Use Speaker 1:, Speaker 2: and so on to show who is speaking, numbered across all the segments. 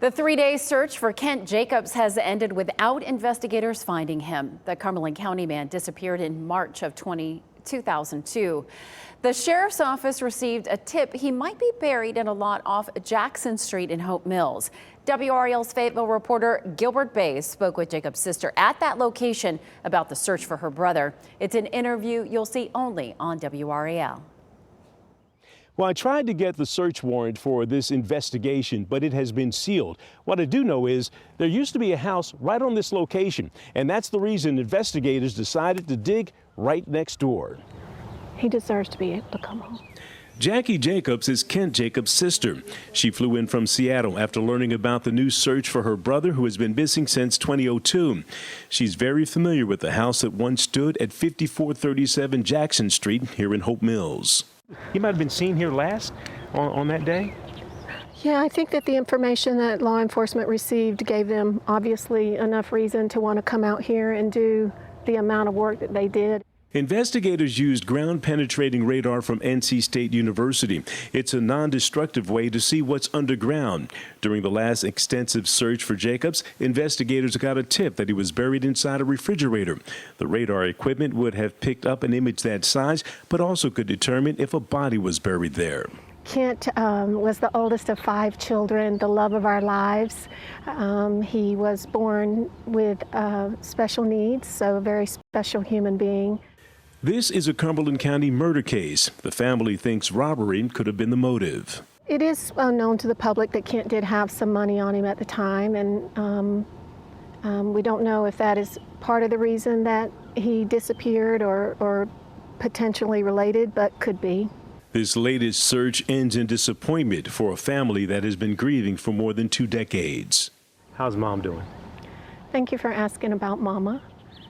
Speaker 1: The three-day search for Kent Jacobs has ended without investigators finding him. The Cumberland County man disappeared in March of 2002. The sheriff's office received a tip he might be buried in a lot off Jackson Street in Hope Mills. WRAL's Fayetteville reporter Gilbert Bays spoke with Jacobs' sister at that location about the search for her brother. It's an interview you'll see only on WRAL.
Speaker 2: Well, I tried to get the search warrant for this investigation, but it has been sealed. What I do know is there used to be a house right on this location, and that's the reason investigators decided to dig right next door.
Speaker 3: He deserves to be able to come home.
Speaker 2: Jackie Jacobs is Kent Jacobs' sister. She flew in from Seattle after learning about the new search for her brother, who has been missing since 2002. She's very familiar with the house that once stood at 5437 Jackson Street here in Hope Mills. He might have been seen here last on that day?
Speaker 3: Yeah, I think that the information that law enforcement received gave them obviously enough reason to want to come out here and do the amount of work that they did.
Speaker 2: Investigators used ground-penetrating radar from NC State University. It's a non-destructive way to see what's underground. During the last extensive search for Jacobs, investigators got a tip that he was buried inside a refrigerator. The radar equipment would have picked up an image that size, but also could determine if a body was buried there.
Speaker 3: Kent was the oldest of 5 children, the love of our lives. He was born with special needs, so a very special human being.
Speaker 2: This is a Cumberland County murder case. The family thinks robbery could have been the motive.
Speaker 3: It is known to the public that Kent did have some money on him at the time, and we don't know if that is part of the reason that he disappeared or potentially related, but could be.
Speaker 2: This latest search ends in disappointment for a family that has been grieving for more than 2 decades. How's Mom doing?
Speaker 3: Thank you for asking about Mama.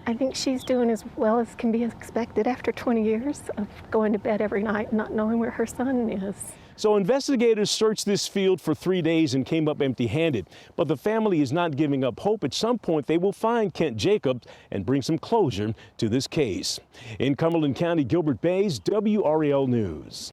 Speaker 3: I think she's doing as well as can be expected after 20 years of going to bed every night not knowing where her son is.
Speaker 2: So investigators searched this field for 3 days and came up empty-handed. But the family is not giving up hope. At some point, they will find Kent Jacobs and bring some closure to this case. In Cumberland County, Gilbert Bays, WRAL News.